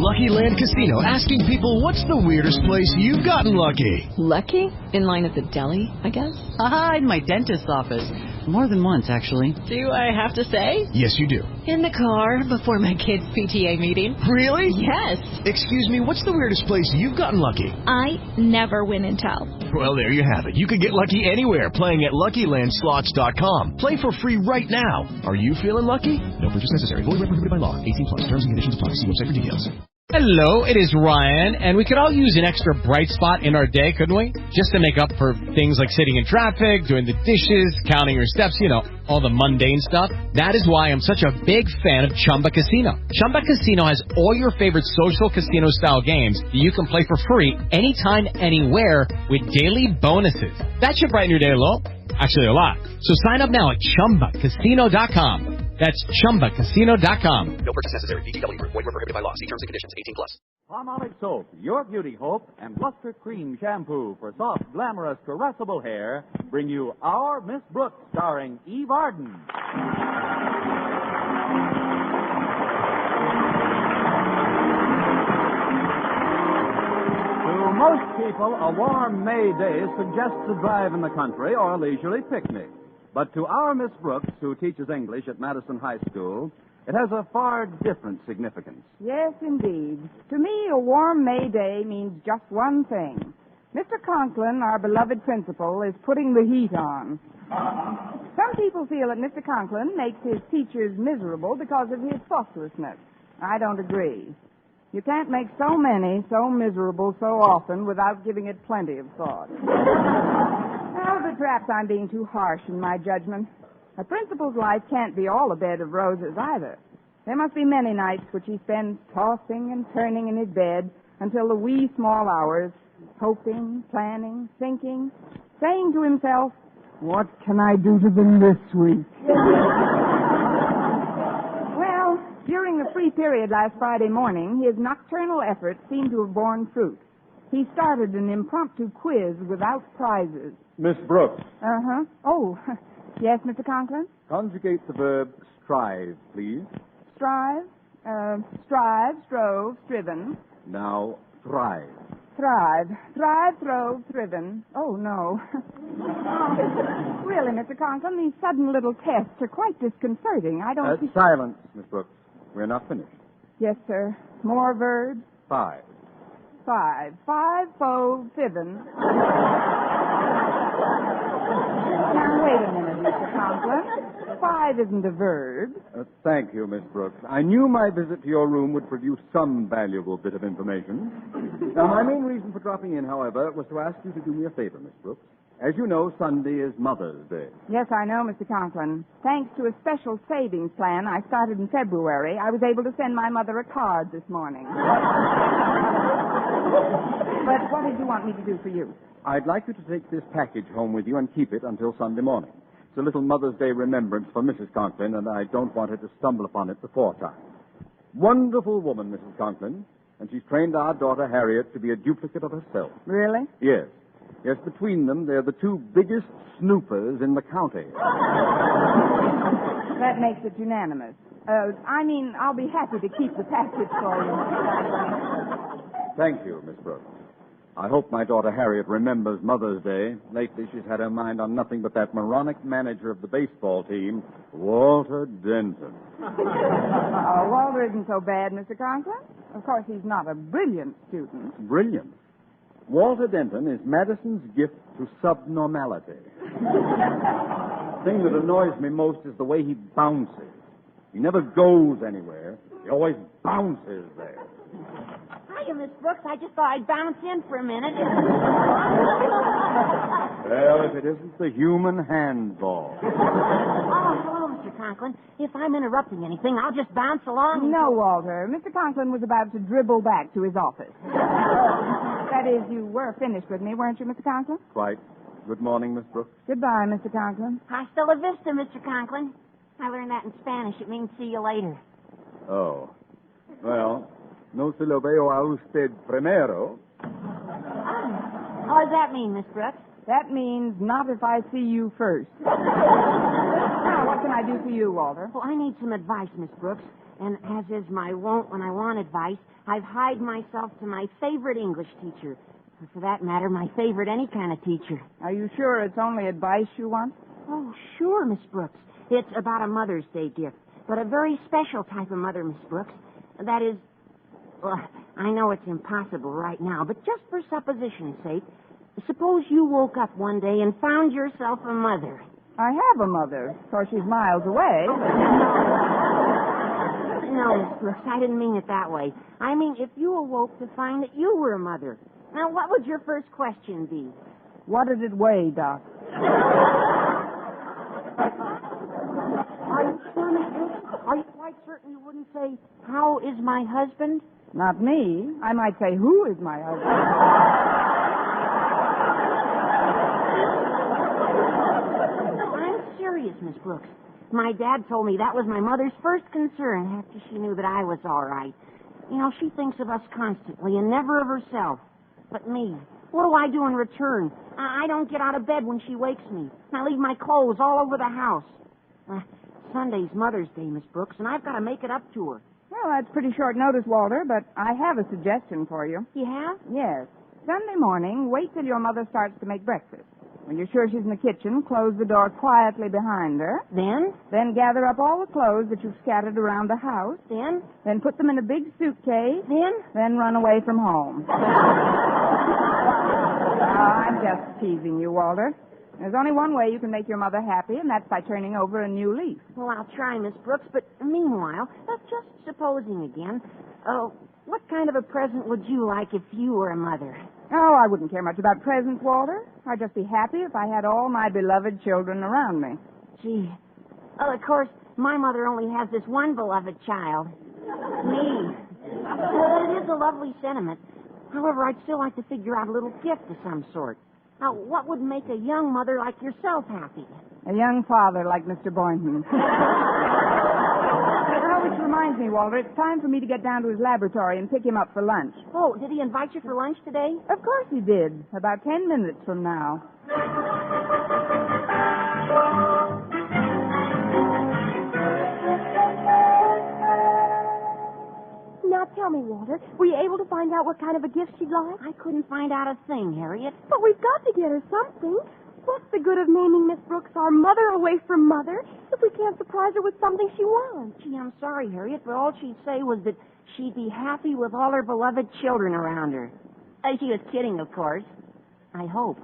Lucky Land Casino, asking people, what's the weirdest place you've gotten lucky? Lucky? In line at the deli, I guess? Aha, in my dentist's office. More than once, actually. Do I have to say? Yes, you do. In the car before my kids' PTA meeting. Really? Yes. Excuse me, what's the weirdest place you've gotten lucky? I never win and tell. Well, there you have it. You can get lucky anywhere, playing at LuckyLandSlots.com. Play for free right now. Are you feeling lucky? No purchase necessary. Void where prohibited by law. 18+. Terms and conditions apply. See website for details. Hello, it is Ryan, and we could all use an extra bright spot in our day, couldn't we? Just to make up for things like sitting in traffic, doing the dishes, counting your steps, all the mundane stuff. That is why I'm such a big fan of Chumba Casino. Chumba Casino has all your favorite social casino-style games that you can play for free anytime, anywhere with daily bonuses. That should brighten your day a little. Actually, a lot. So sign up now at ChumbaCasino.com. That's ChumbaCasino.com. No purchase necessary. VGW Group. Void where prohibited by law. See terms and conditions. 18+. Palmolive soap, your beauty hope, and Luster Cream shampoo for soft, glamorous, caressable hair bring you Our Miss Brooks, starring Eve Arden. To most people, a warm May day suggests a drive in the country or a leisurely picnic. But to our Miss Brooks, who teaches English at Madison High School, it has a far different significance. Yes, indeed. To me, a warm May day means just one thing. Mr. Conklin, our beloved principal, is putting the heat on. Some people feel that Mr. Conklin makes his teachers miserable because of his thoughtlessness. I don't agree. You can't make so many so miserable so often without giving it plenty of thought. Well, but perhaps I'm being too harsh in my judgment. A principal's life can't be all a bed of roses either. There must be many nights which he spends tossing and turning in his bed until the wee small hours, hoping, planning, thinking, saying to himself, "What can I do to them this week?" Well, during the free period last Friday morning, his nocturnal efforts seemed to have borne fruit. He started an impromptu quiz without prizes. Miss Brooks. Uh-huh. Oh, yes, Mr. Conklin? Conjugate the verb strive, please. Strive, strive, strove, striven. Now, thrive. Thrive, throve, thriven. Oh, no. Really, Mr. Conklin, these sudden little tests are quite disconcerting. I don't... Silence, Miss Brooks. We're not finished. Yes, sir. More verbs? 5. 5. 5-fold, fiven. Now, wait a minute, Mr. Conklin. 5 isn't a verb. Thank you, Miss Brooks. I knew my visit to your room would produce some valuable bit of information. Now, my main reason for dropping in, however, was to ask you to do me a favor, Miss Brooks. As you know, Sunday is Mother's Day. Yes, I know, Mr. Conklin. Thanks to a special savings plan I started in February, I was able to send my mother a card this morning. But what did you want me to do for you? I'd like you to take this package home with you and keep it until Sunday morning. It's a little Mother's Day remembrance for Mrs. Conklin, and I don't want her to stumble upon it before time. Wonderful woman, Mrs. Conklin, and she's trained our daughter Harriet to be a duplicate of herself. Really? Yes. Yes, between them, they're the two biggest snoopers in the county. That makes it unanimous. I'll be happy to keep the package for you. Thank you, Miss Brooks. I hope my daughter Harriet remembers Mother's Day. Lately, she's had her mind on nothing but that moronic manager of the baseball team, Walter Denton. Oh, Walter isn't so bad, Mr. Conklin. Of course, he's not a brilliant student. Brilliant? Walter Denton is Madison's gift to subnormality. The thing that annoys me most is the way he bounces. He never goes anywhere. He always bounces there. Hiya, Miss Brooks. I just thought I'd bounce in for a minute. Well, if it isn't the human handball. Oh, hello, Mr. Conklin. If I'm interrupting anything, I'll just bounce along. No, Walter. Mr. Conklin was about to dribble back to his office. That is, you were finished with me, weren't you, Mr. Conklin? Quite. Good morning, Miss Brooks. Goodbye, Mr. Conklin. Hasta la vista, Mr. Conklin. I learned that in Spanish. It means see you later. Oh. Well, no se lo veo a usted primero. What does that mean, Miss Brooks? That means not if I see you first. Now, what can I do for you, Walter? Well, I need some advice, Miss Brooks. And as is my wont when I want advice, I've hied myself to my favorite English teacher. Or for that matter, my favorite any kind of teacher. Are you sure it's only advice you want? Oh, sure, Miss Brooks. It's about a Mother's Day gift, but a very special type of mother, Miss Brooks. That is, well, I know it's impossible right now, but just for supposition's sake, suppose you woke up one day and found yourself a mother. I have a mother. Of course, she's miles away. No, Miss Brooks, I didn't mean it that way. I mean, if you awoke to find that you were a mother. Now, what would your first question be? What did it weigh, Doc? Are you sure, Miss Brooks? Are you quite certain you wouldn't say, how is my husband? Not me. I might say, who is my husband? I'm serious, Miss Brooks. My dad told me that was my mother's first concern after she knew that I was all right. You know, she thinks of us constantly and never of herself. But me, what do I do in return? I don't get out of bed when she wakes me. I leave my clothes all over the house. Sunday's Mother's Day, Miss Brooks, and I've got to make it up to her. Well, that's pretty short notice, Walter, but I have a suggestion for you. You have? Yes. Sunday morning, wait till your mother starts to make breakfast. When you're sure she's in the kitchen, close the door quietly behind her. Then? Then gather up all the clothes that you've scattered around the house. Then? Then put them in a big suitcase. Then? Then run away from home. I'm just teasing you, Walter. There's only one way you can make your mother happy, and that's by turning over a new leaf. Well, I'll try, Miss Brooks, but meanwhile, just supposing again, what kind of a present would you like if you were a mother? Oh, I wouldn't care much about presents, Walter. I'd just be happy if I had all my beloved children around me. Gee. Well, of course, my mother only has this one beloved child. Me. Well, it is a lovely sentiment. However, I'd still like to figure out a little gift of some sort. Now, what would make a young mother like yourself happy? A young father like Mr. Boynton. Oh, which reminds me, Walter, it's time for me to get down to his laboratory and pick him up for lunch. Oh, did he invite you for lunch today? Of course he did. About 10 minutes from now. Now tell me, Walter, were you able to find out what kind of a gift she'd like? I couldn't find out a thing, Harriet. But we've got to get her something. What's the good of naming Miss Brooks our mother away from mother if we can't surprise her with something she wants? Gee, I'm sorry, Harriet, but all she'd say was that she'd be happy with all her beloved children around her. She was kidding, of course. I hope.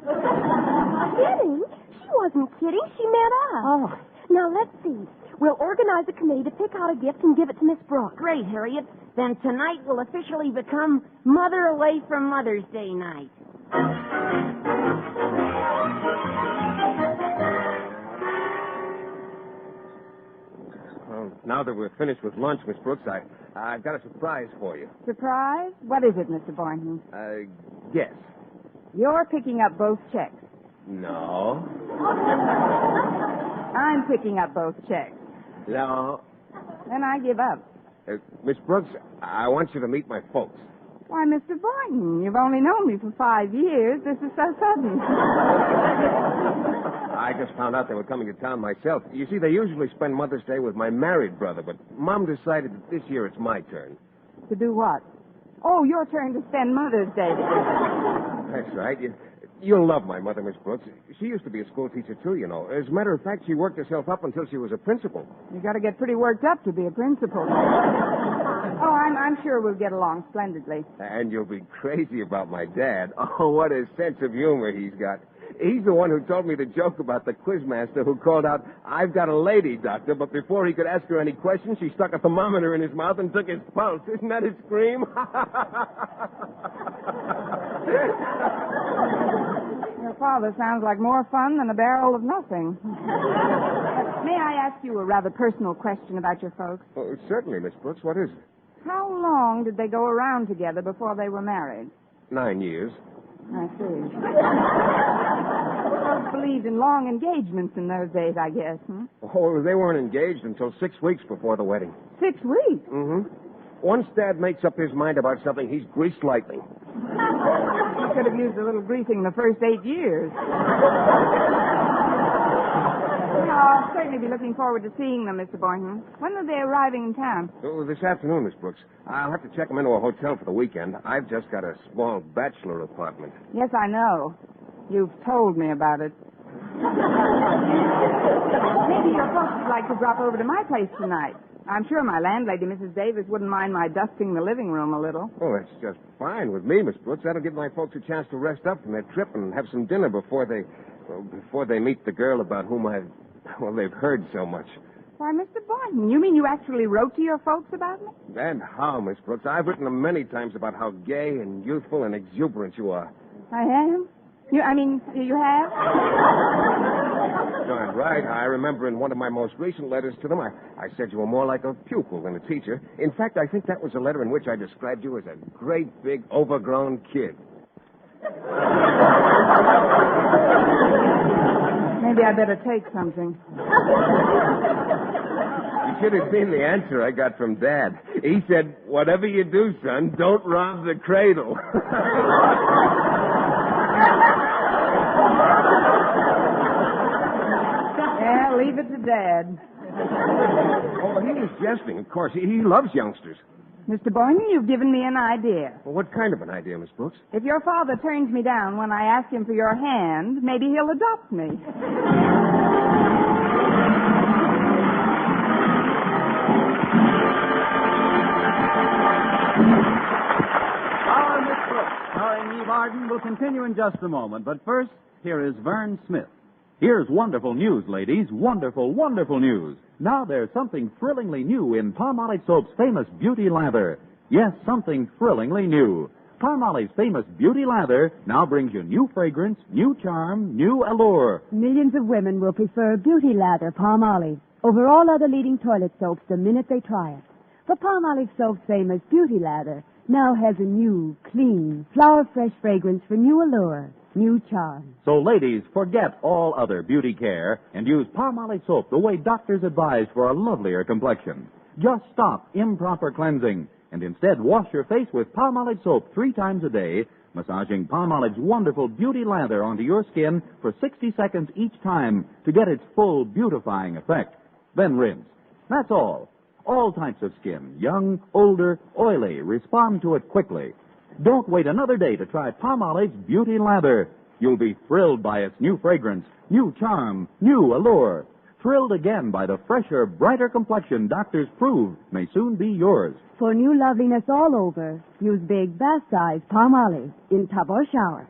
Kidding? She wasn't kidding. She meant us. Oh. Now, let's see. We'll organize a committee to pick out a gift and give it to Miss Brooks. Great, Harriet. Then tonight will officially become Mother Away from Mother's Day night. Well, now that we're finished with lunch, Miss Brooks, I've got a surprise for you. Surprise? What is it, Mr. Boynton? Guess. You're picking up both checks. No. I'm picking up both checks. No. Then I give up. Miss Brooks, I want you to meet my folks. Why, Mr. Boynton, you've only known me for 5 years. This is so sudden. I just found out they were coming to town myself. You see, they usually spend Mother's Day with my married brother, but Mom decided that this year it's my turn. To do what? Oh, your turn to spend Mother's Day together. That's right. You'll love my mother, Miss Brooks. She used to be a school teacher, too, you know. As a matter of fact, she worked herself up until she was a principal. You got to get pretty worked up to be a principal. Oh, I'm sure we'll get along splendidly. And you'll be crazy about my dad. Oh, what a sense of humor he's got. He's the one who told me the joke about the quizmaster who called out, "I've got a lady, doctor," but before he could ask her any questions, she stuck a thermometer in his mouth and took his pulse. Isn't that a scream? Your father sounds like more fun than a barrel of nothing. May I ask you a rather personal question about your folks? Oh, certainly, Miss Brooks. What is it? How long did they go around together before they were married? 9 years. I see. Folks believed in long engagements in those days, I guess, huh? Oh, they weren't engaged until 6 weeks before the wedding. 6 weeks? Mm-hmm. Once Dad makes up his mind about something, he's greased lightning. He could have used a little greasing the first 8 years. I'll certainly be looking forward to seeing them, Mr. Boynton. When are they arriving in town? Oh, this afternoon, Miss Brooks. I'll have to check them into a hotel for the weekend. I've just got a small bachelor apartment. Yes, I know. You've told me about it. Maybe your folks would like to drop over to my place tonight. I'm sure my landlady, Mrs. Davis, wouldn't mind my dusting the living room a little. Oh, that's just fine with me, Miss Brooks. That'll give my folks a chance to rest up from their trip and have some dinner before they meet the girl about whom they've heard so much. Why, Mr. Boynton, you mean you actually wrote to your folks about me? And how, Miss Brooks? I've written them many times about how gay and youthful and exuberant you are. I am? You have? Darn right. I remember in one of my most recent letters to them, I said you were more like a pupil than a teacher. In fact, I think that was a letter in which I described you as a great, big, overgrown kid. Maybe I better take something. You should have seen the answer I got from Dad. He said, whatever you do, son, don't rob the cradle. Yeah, leave it to Dad. Oh, he was jesting, of course. He loves youngsters. Mr. Boynton, you've given me an idea. Well, what kind of an idea, Miss Brooks? If your father turns me down when I ask him for your hand, maybe he'll adopt me. Our Miss Brooks, starring Eve Arden, will continue in just a moment. But first, here is Vern Smith. Here's wonderful news, ladies. Wonderful, wonderful news. Now there's something thrillingly new in Palmolive Soap's famous Beauty Lather. Yes, something thrillingly new. Palmolive's famous Beauty Lather now brings you new fragrance, new charm, new allure. Millions of women will prefer Beauty Lather Palmolive over all other leading toilet soaps the minute they try it. For Palmolive Soap's famous Beauty Lather now has a new, clean, flower-fresh fragrance for new allure. New charm. So, ladies, forget all other beauty care and use Palmolive soap the way doctors advise for a lovelier complexion. Just stop improper cleansing and instead wash your face with Palmolive soap 3 times a day, massaging Palmolive's wonderful beauty lather onto your skin for 60 seconds each time to get its full beautifying effect. Then rinse. That's all. All types of skin, young, older, oily, respond to it quickly. Don't wait another day to try Palmolive's Beauty Lather. You'll be thrilled by its new fragrance, new charm, new allure. Thrilled again by the fresher, brighter complexion doctors prove may soon be yours. For new loveliness all over, use big bath-size Palmolive in tub or shower.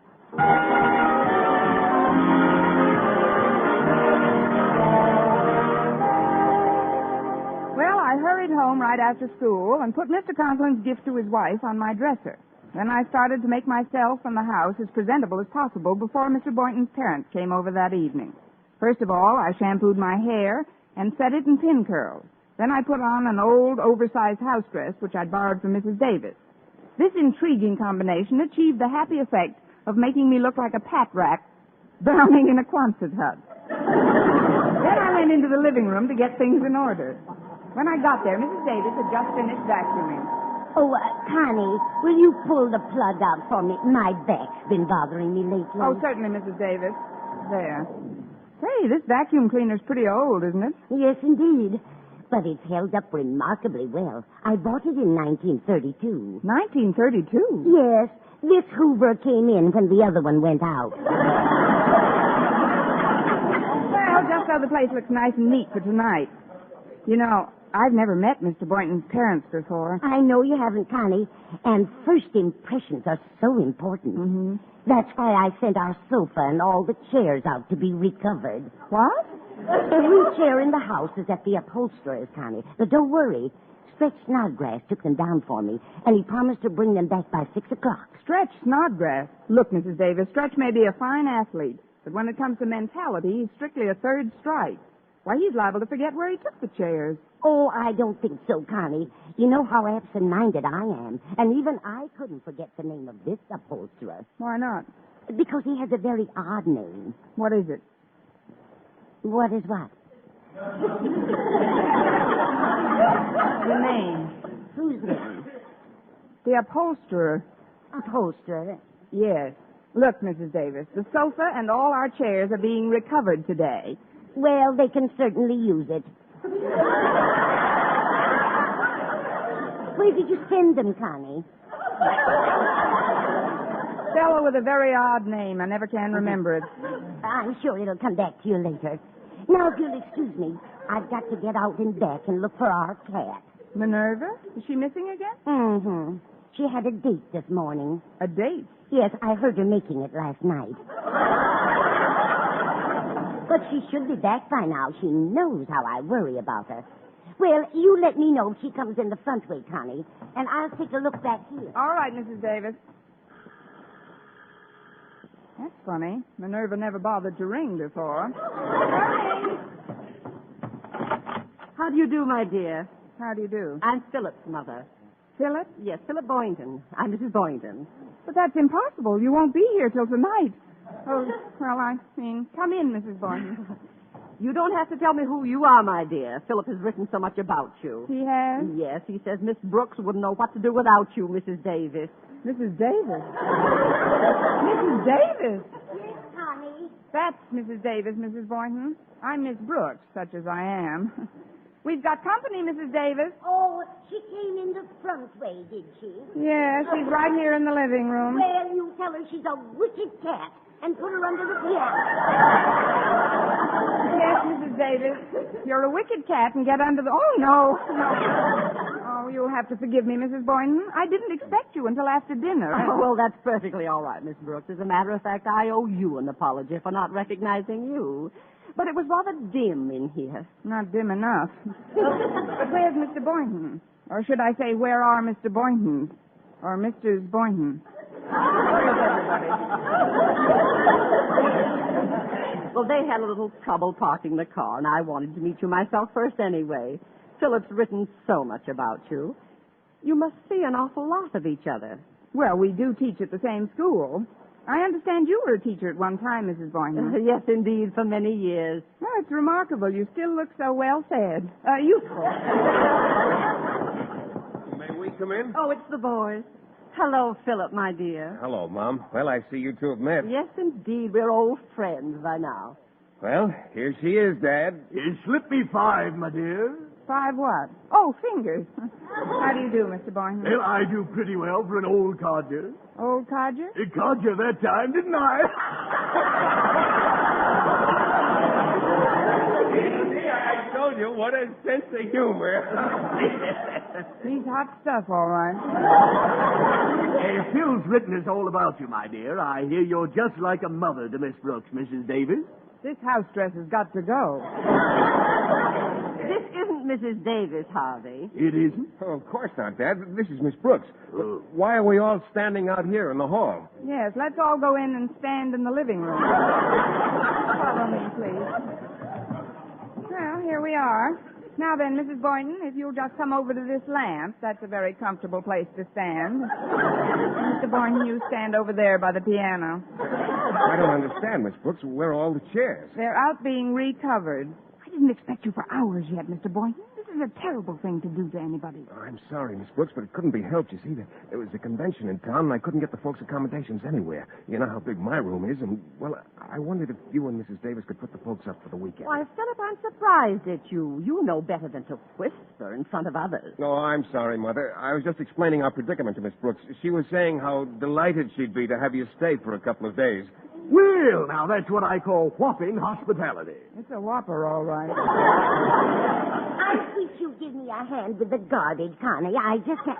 Well, I hurried home right after school and put Mr. Conklin's gift to his wife on my dresser. Then I started to make myself and the house as presentable as possible before Mr. Boynton's parents came over that evening. First of all, I shampooed my hair and set it in pin curls. Then I put on an old, oversized house dress, which I'd borrowed from Mrs. Davis. This intriguing combination achieved the happy effect of making me look like a pat rat drowning in a Quonset hut. Then I went into the living room to get things in order. When I got there, Mrs. Davis had just finished vacuuming. Oh, Connie, will you pull the plug out for me? My back's been bothering me lately. Oh, certainly, Mrs. Davis. There. Say, this vacuum cleaner's pretty old, isn't it? Yes, indeed. But it's held up remarkably well. I bought it in 1932. 1932? Yes. This Hoover came in when the other one went out. Well, just so the place looks nice and neat for tonight. You know, I've never met Mr. Boynton's parents before. I know you haven't, Connie. And first impressions are so important. Mm-hmm. That's why I sent our sofa and all the chairs out to be recovered. What? Every chair in the house is at the upholsterer's, Connie. But don't worry. Stretch Snodgrass took them down for me, and he promised to bring them back by 6 o'clock. Stretch Snodgrass? Look, Mrs. Davis, Stretch may be a fine athlete, but when it comes to mentality, he's strictly a third strike. Why, he's liable to forget where he took the chairs. Oh, I don't think so, Connie. You know how absent-minded I am, and even I couldn't forget the name of this upholsterer. Why not? Because he has a very odd name. What is it? What is what? The name. Whose name? The upholsterer. Upholsterer? Yes. Look, Mrs. Davis, the sofa and all our chairs are being recovered today. Well, they can certainly use it. Where did you send them, Connie? Fellow with a very odd name. I never can remember it. I'm sure it'll come back to you later. Now, if you'll excuse me, I've got to get out in back and look for our cat. Minerva? Is she missing again? Mm-hmm. She had a date this morning. A date? Yes, I heard her making it last night. But she should be back by now. She knows how I worry about her. Well, you let me know if she comes in the front way, Connie, and I'll take a look back here. All right, Mrs. Davis. That's funny. Minerva never bothered to ring before. How do you do, my dear? How do you do? I'm Philip's mother. Philip? Yes, Philip Boynton. I'm Mrs. Boynton. But that's impossible. You won't be here till tonight. Oh, well, I mean, come in, Mrs. Boynton. You don't have to tell me who you are, my dear. Philip has written so much about you. He has? Yes, he says Miss Brooks wouldn't know what to do without you, Mrs. Davis. Mrs. Davis? Mrs. Davis? Yes, Connie. That's Mrs. Davis, Mrs. Boynton. I'm Miss Brooks, such as I am. We've got company, Mrs. Davis. Oh, she came in the front way, did she? Yeah, she's right here in the living room. Well, you tell her she's a wicked cat and put her under the piano. Yes, Mrs. Davis. You're a wicked cat and get under the... Oh, no. Oh, you'll have to forgive me, Mrs. Boynton. I didn't expect you until after dinner. Oh, well, that's perfectly all right, Miss Brooks. As a matter of fact, I owe you an apology for not recognizing you. But it was rather dim in here. Not dim enough. But where's Mr. Boynton? Or should I say, where are Mr. Boynton? Or Mrs. Boynton? Where's everybody? Well, they had a little trouble parking the car, and I wanted to meet you myself first anyway. Philip's written so much about you. You must see an awful lot of each other. Well, we do teach at the same school. I understand you were a teacher at one time, Mrs. Boynton. Yes, indeed, for many years. Well, it's remarkable. You still look so well fed. Youthful. May we come in? Oh, it's the boys. Hello, Philip, my dear. Hello, Mom. Well, I see you two have met. Yes, indeed. We're old friends by now. Well, here she is, Dad. Slip me 5, my dear. 5 what? Oh, fingers. How do you do, Mr. Boynton? Well, I do pretty well for an old codger. Old codger? Caught you that time, didn't I? I told you, what a sense of humor. He's hot stuff, all right. Phil's written us all about you, my dear. I hear you're just like a mother to Miss Brooks, Mrs. Davis. This house dress has got to go. This isn't Mrs. Davis, Harvey. It isn't? Oh, of course not, Dad. This is Miss Brooks. Why are we all standing out here in the hall? Yes, let's all go in and stand in the living room. Follow me, please. Well, here we are. Now then, Mrs. Boynton, if you'll just come over to this lamp, that's a very comfortable place to stand. Mr. Boynton, you stand over there by the piano. I don't understand, Miss Brooks. Where are all the chairs? They're out being recovered. I didn't expect you for hours yet, Mr. Boynton. This is a terrible thing to do to anybody. Oh, I'm sorry, Miss Brooks, but it couldn't be helped. You see, there was a convention in town, and I couldn't get the folks' accommodations anywhere. You know how big my room is, and, well, I wondered if you and Mrs. Davis could put the folks up for the weekend. Why, Philip, I'm surprised at you. You know better than to whisper in front of others. No, I'm sorry, Mother. I was just explaining our predicament to Miss Brooks. She was saying how delighted she'd be to have you stay for a couple of days. Well, now, that's what I call whopping hospitality. It's a whopper, all right. I wish you'd give me a hand with the garbage, Connie. I just can't...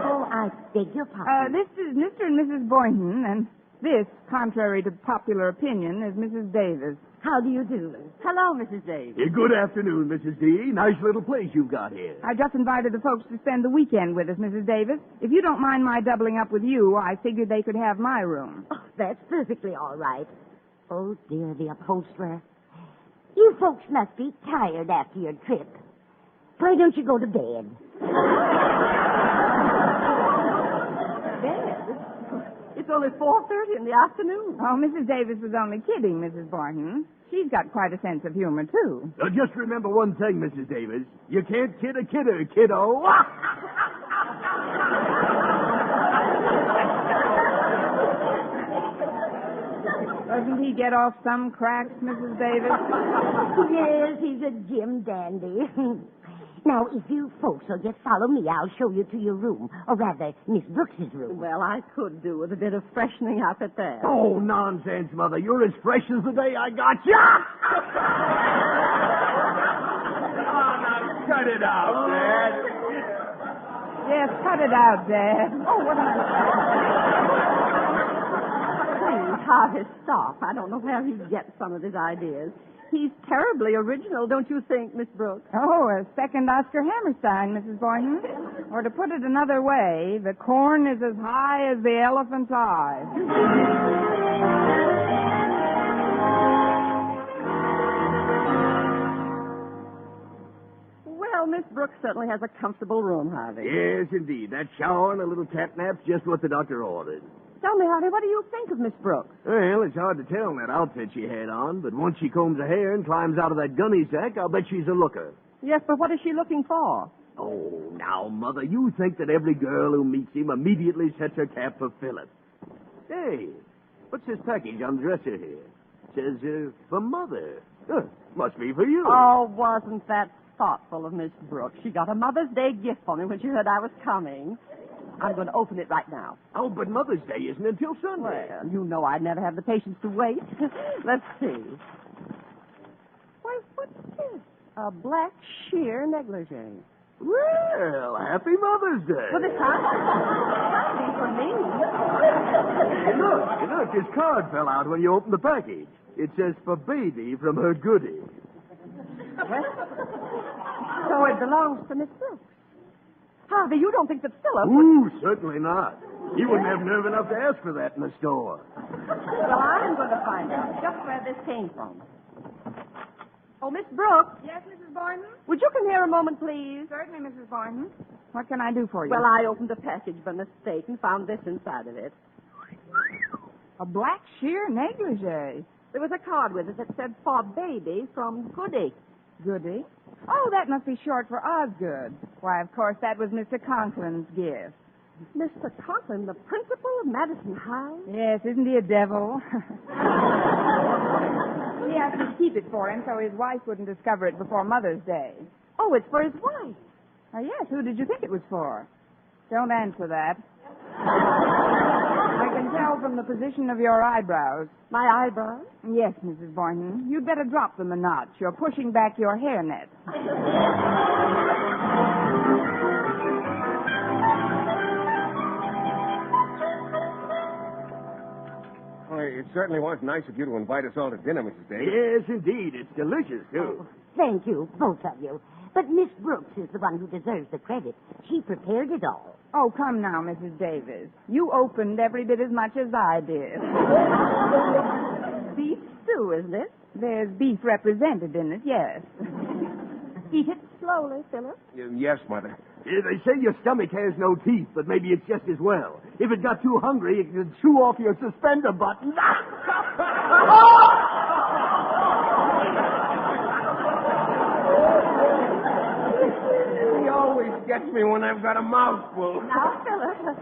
Oh, I beg your pardon. This is Mr. and Mrs. Boynton, and this, contrary to popular opinion, is Mrs. Davis. How do you do? Hello, Mrs. Davis. Good afternoon, Mrs. D. Nice little place you've got here. I just invited the folks to spend the weekend with us, Mrs. Davis. If you don't mind my doubling up with you, I figured they could have my room. Oh, that's perfectly all right. Oh, dear, the upholsterer. You folks must be tired after your trip. Why don't you go to bed? Bed? It's only 4:30 in the afternoon. Oh, Mrs. Davis was only kidding, Mrs. Boynton. She's got quite a sense of humor, too. Just remember one thing, Mrs. Davis. You can't kid a kidder, kiddo. Doesn't he get off some cracks, Mrs. Davis? Yes, he's a Jim dandy. Now, if you folks will just follow me, I'll show you to your room. Or rather, Miss Brooks's room. Well, I could do with a bit of freshening up at that. Oh, nonsense, Mother. You're as fresh as the day I got you. Cut it out, Dad. Yes, cut it out, Dad. Oh, what am Please, Harvey, stop. I don't know where he gets some of his ideas. He's terribly original, don't you think, Miss Brooks? Oh, a second Oscar Hammerstein, Mrs. Boynton. Or to put it another way, the corn is as high as the elephant's eye. Well, Miss Brooks certainly has a comfortable room, Harvey. Yes, indeed. That shower and a little cat nap's just what the doctor ordered. Tell me, Harvey, what do you think of Miss Brooks? Well, it's hard to tell in that outfit she had on, but once she combs her hair and climbs out of that gunny sack, I'll bet she's a looker. Yes, but what is she looking for? Oh, now, Mother, you think that every girl who meets him immediately sets her cap for Philip. Hey, what's this package on the dresser here? It says, for Mother. Must be for you. Oh, wasn't that thoughtful of Miss Brooks? She got a Mother's Day gift for me when she heard I was coming. I'm going to open it right now. Oh, but Mother's Day isn't until Sunday. Well, you know I'd never have the patience to wait. Let's see. Why, what's this? A black sheer negligee. Well, happy Mother's Day. Well, this can't be for me. Hey, look, this card fell out when you opened the package. It says, for baby from her goodie. Well, so it belongs to Miss Brooks. Harvey, you don't think that Philip Ooh, certainly not. He wouldn't have nerve enough to ask for that in the store. Well, I'm going to find out just where this came from. Oh, Miss Brooks. Yes, Mrs. Boynton? Would you come here a moment, please? Certainly, Mrs. Boynton. What can I do for you? Well, I opened a package by mistake and found this inside of it. A black sheer negligee. There was a card with it that said, for baby from Goody. Goody? Oh, that must be short for Osgood. Why, of course, that was Mr. Conklin's gift. Mr. Conklin, the principal of Madison High? Yes, isn't he a devil? He asked me to keep it for him so his wife wouldn't discover it before Mother's Day. Oh, it's for his wife. Yes, who did you think it was for? Don't answer that. I can tell from the position of your eyebrows. My eyebrows? Yes, Mrs. Boynton. You'd better drop them a notch. You're pushing back your hairnet. Well, it certainly was nice of you to invite us all to dinner, Mrs. Davis. Yes, indeed. It's delicious, too. Thank you, both of you. But Miss Brooks is the one who deserves the credit. She prepared it all. Oh, come now, Mrs. Davis. You opened every bit as much as I did. Beef stew, isn't it? There's beef represented in it, yes. Eat it slowly, Philip. Yes, Mother. They say your stomach has no teeth, but maybe it's just as well. If it got too hungry, it could chew off your suspender button. He always gets me when I've got a mouthful. Now, Philip,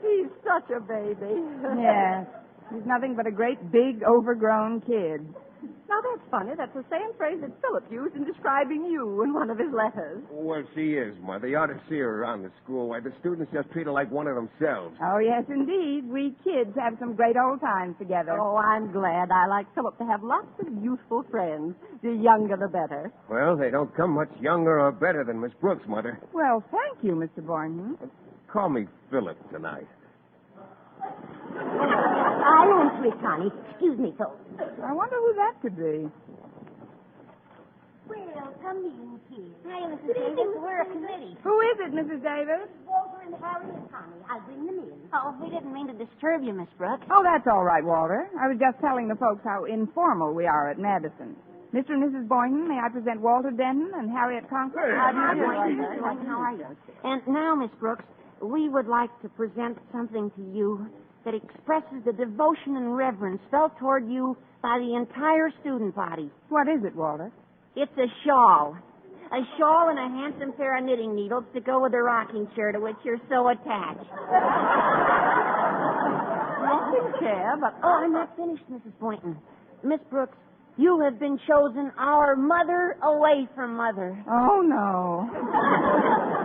he's such a baby. Yes. He's nothing but a great, big, overgrown kid. Now, that's funny. That's the same phrase that Philip used in describing you in one of his letters. Well, she is, Mother. You ought to see her around the school. Why, the students just treat her like one of themselves. Oh, yes, indeed. We kids have some great old times together. Oh, I'm glad. I like Philip to have lots of youthful friends. The younger, the better. Well, they don't come much younger or better than Miss Brooks, Mother. Well, thank you, Mr. Boynton. Call me Philip tonight. I'll answer it, Connie. Excuse me, folks. I wonder who that could be. Well, come in, kids. Hi, Mrs. Davis. We're a committee. Who is it, Mrs. Davis? Walter and Harry and Connie. I'll bring them in. Oh, we didn't mean to disturb you, Miss Brooks. Oh, that's all right, Walter. I was just telling the folks how informal we are at Madison. Mr. and Mrs. Boynton, may I present Walter Denton and Harriet Conklin? How are you? And now, Miss Brooks, we would like to present something to you that expresses the devotion and reverence felt toward you by the entire student body. What is it, Walter? It's a shawl. a shawl, and a handsome pair of knitting needles to go with the rocking chair to which you're so attached. Rocking chair, but... Oh, I'm not finished, Mrs. Boynton. Miss Brooks, you have been chosen our mother away from mother. Oh, no.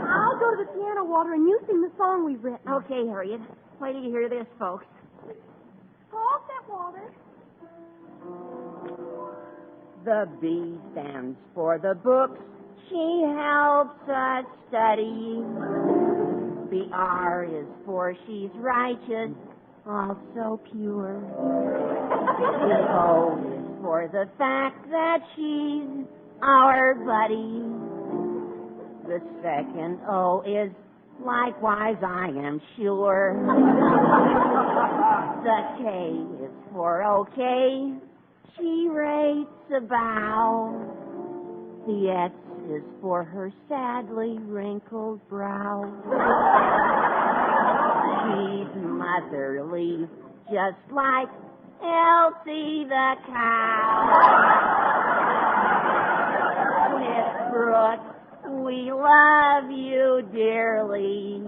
I'll go to the piano, Walter, and you sing the song we've written. Okay, Harriet. Wait till you hear this, folks. Pause that, Walter. The B stands for the books she helps us study. The R is for she's righteous, also pure. The O is for the fact that she's our buddy. The second O is likewise, I am sure. The K is for okay. She rates a bow. The S is for her sadly wrinkled brow. She's motherly, just like Elsie the cow. Miss Brooks, we love you dearly.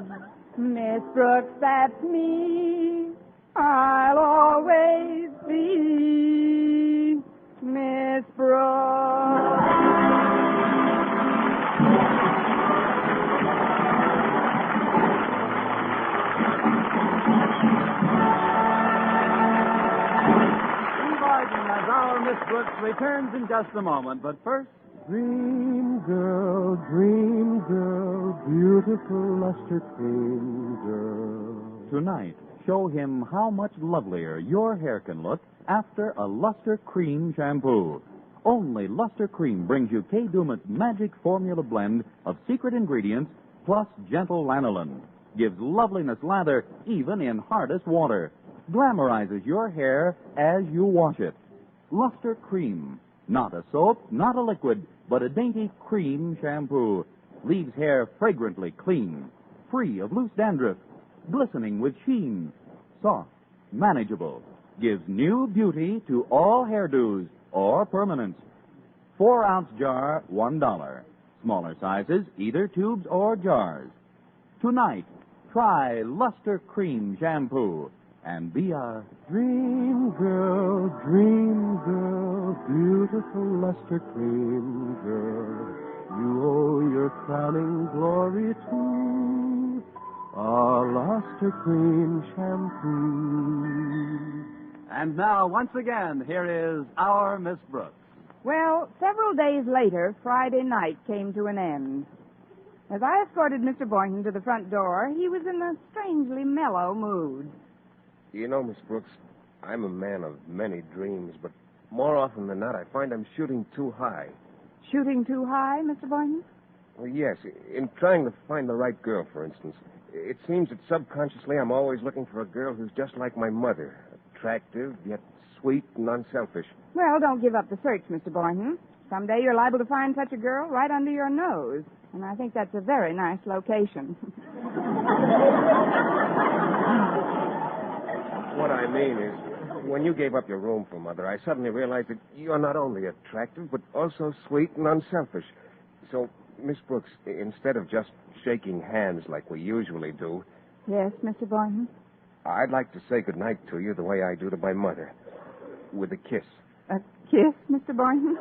Miss Brooks, that's me. I'll always be Miss Brooks. Eve Arden as our Miss Brooks returns in just a moment, but first... Dream girl, beautiful luster cream girl. Tonight, show him how much lovelier your hair can look after a Luster Cream shampoo. Only Luster Cream brings you Kay Daumit's magic formula blend of secret ingredients plus gentle lanolin. Gives loveliness lather even in hardest water. Glamorizes your hair as you wash it. Luster Cream. Not a soap, not a liquid, but a dainty cream shampoo. Leaves hair fragrantly clean, free of loose dandruff, glistening with sheen, soft, manageable. Gives new beauty to all hairdos or permanents. 4-ounce jar, $1. Smaller sizes, either tubes or jars. Tonight, try Luster Cream Shampoo and be a Dream girl, beautiful luster cream girl. You owe your crowning glory to our luster cream shampoo. And now, once again, here is our Miss Brooks. Well, several days later, Friday night came to an end. As I escorted Mr. Boynton to the front door, he was in a strangely mellow mood. You know, Miss Brooks, I'm a man of many dreams, but more often than not, I find I'm shooting too high. Shooting too high, Mr. Boynton? Well, yes, in trying to find the right girl, for instance. It seems that subconsciously I'm always looking for a girl who's just like my mother. Attractive, yet sweet and unselfish. Well, don't give up the search, Mr. Boynton. Someday you're liable to find such a girl right under your nose. And I think that's a very nice location. What I mean is, when you gave up your room for Mother, I suddenly realized that you're not only attractive, but also sweet and unselfish. So, Miss Brooks, instead of just shaking hands like we usually do... Yes, Mr. Boynton? I'd like to say goodnight to you the way I do to my mother. With a kiss. A kiss, Mr. Boynton?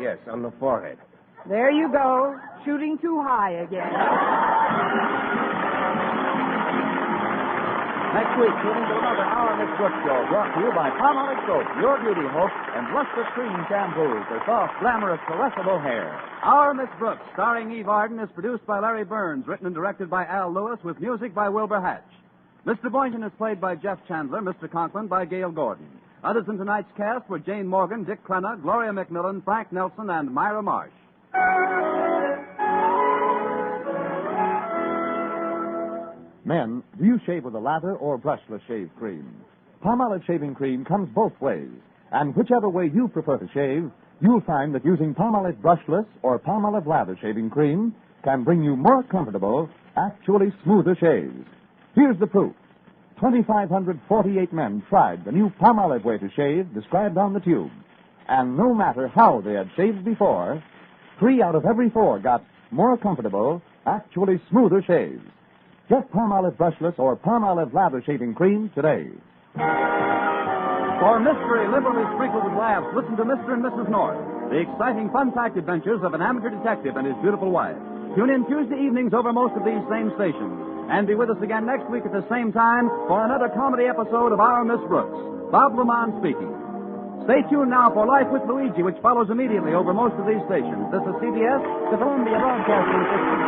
Yes, on the forehead. There you go, shooting too high again. Next week, tune into another Our Miss Brooks show brought to you by Palmolive Soap, Your Beauty Hope, and Luster Cream Shampoo for soft, glamorous, caressable hair. Our Miss Brooks, starring Eve Arden, is produced by Larry Burns, written and directed by Al Lewis, with music by Wilbur Hatch. Mr. Boynton is played by Jeff Chandler, Mr. Conklin by Gale Gordon. Others in tonight's cast were Jane Morgan, Dick Crenna, Gloria McMillan, Frank Nelson, and Myra Marsh. Men, do you shave with a lather or brushless shave cream? Palmolive shaving cream comes both ways, and whichever way you prefer to shave, you'll find that using Palmolive brushless or Palmolive lather shaving cream can bring you more comfortable, actually smoother shaves. Here's the proof. 2,548 men tried the new Palmolive way to shave described on the tube. And no matter how they had shaved before, 3 out of every 4 got more comfortable, actually smoother shaves. Get Palmolive Brushless or Palmolive Lather Shaving Cream today. For mystery liberally sprinkled with laughs, listen to Mr. and Mrs. North, the exciting, fun-packed adventures of an amateur detective and his beautiful wife. Tune in Tuesday evenings over most of these same stations. And be with us again next week at the same time for another comedy episode of Our Miss Brooks. Bob Lamont speaking. Stay tuned now for Life with Luigi, which follows immediately over most of these stations. This is CBS, the Columbia Broadcasting System.